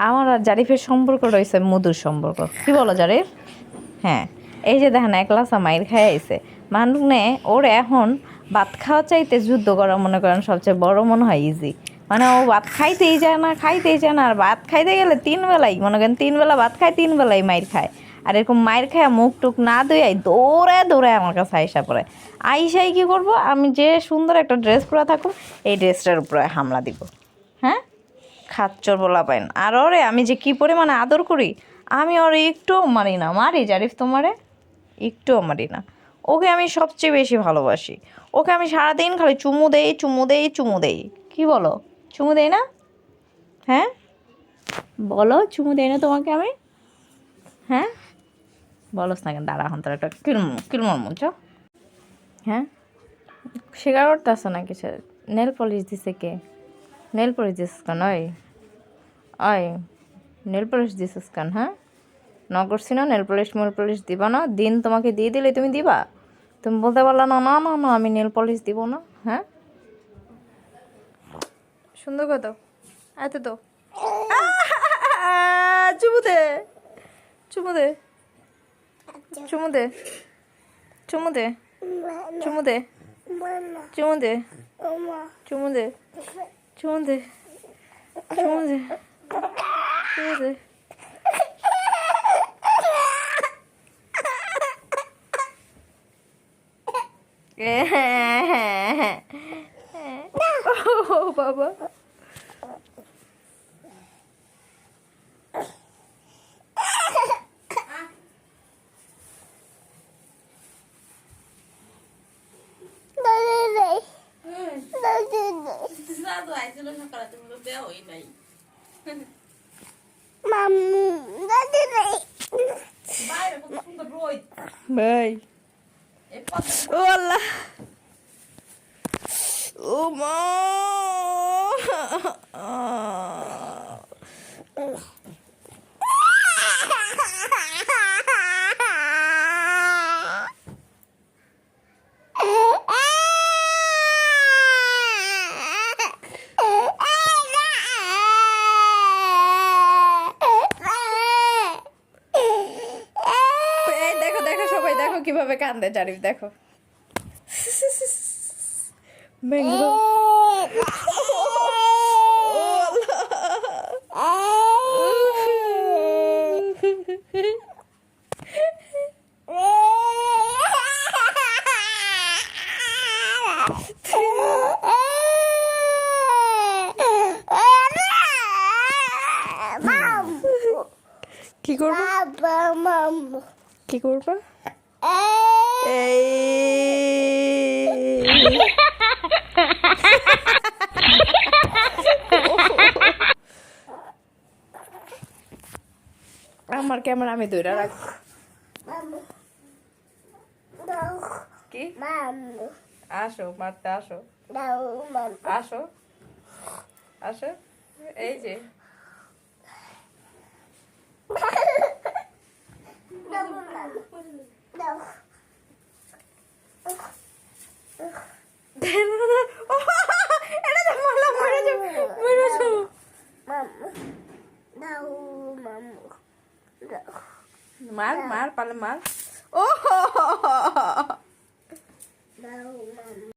আমার আর জারিফের সম্পর্ক রয়েছে মধুর সম্পর্ক, কি বলো জারিফ? হ্যাঁ, এই যে দেখেন একলাসা মাইর খাই আইছে মানে ওর এখন ভাত খাওয়া চাইতে যুদ্ধ করা মনে করেন সবচেয়ে বড় মনে হয় ইজি। মানে ও ভাত খাইতেই যায় না, খাইতেই যায় না। আর ভাত খাইতে গেলে 3 বেলাই মনে করেন 3 বেলা ভাত খায়, 3 বেলাই মাইর খায়। আর এরকম মাইর খায় মুখ টুক না ধুয়াই দৌড়ায় দৌড়ায় আমার কাছে আইসা পড়ে। আইসাই কি করব, আমি যে সুন্দর একটা ড্রেস পরা থাকুক এই ড্রেসটার উপরে হামলা দিব। হ্যাঁ, খাচ্চর বলা পাইন। আর ওরে আমি যে কি পরিমাণে আদর করি, আমি ওরে একটুও মারি না। মারি জারিফ তোমারে? একটুও মারি না। ওকে আমি সবচেয়ে বেশি ভালোবাসি। ওকে আমি সারাদিন খালি চুমু দেই, চুমু দেই, চুমু দেই। কি বলো, চুমু দেই না? হ্যাঁ বলো, চুমু দেই না তোমাকে আমি? হ্যাঁ বলস না কেন? দাঁড়া এখন তোর একটা কিলমর মুছ। হ্যাঁ, স্বীকার করতেছ না কিছু? নেল পলিশ দিছে কে? নেল পলিশ দিছিস কেন? ওই ওই নেল পলিশ দিছিস কেন? হ্যাঁ, করছি না নেল পলিশ দিবা না? দিন তোমাকে দিয়ে দিলে তুমি দিবা? তুমি বলতে পারলা না না না না আমি নেল পলিশ দিব না? হ্যাঁ, সুন্দর কথা এত তো চুমু দে, চুমু দে, চুমু দে, চুমু দে, চুমু দে, চুমু দে, চুমু দে, চুমু দে, চুমু দে, চুমু দে। ও বাবা, ভাই ও আল্লাহ, ও মা, দেখো দেখো সবাই দেখো কিভাবে কান্দে জারিফ, দেখো। ম্যাঙ্গো কি করবো, কি করবো? এই আমার ক্যামেরা আমি ধরে রাখ। কি আসো মারতে, আসো আসো আসো, এই যে মার মার পালে মার।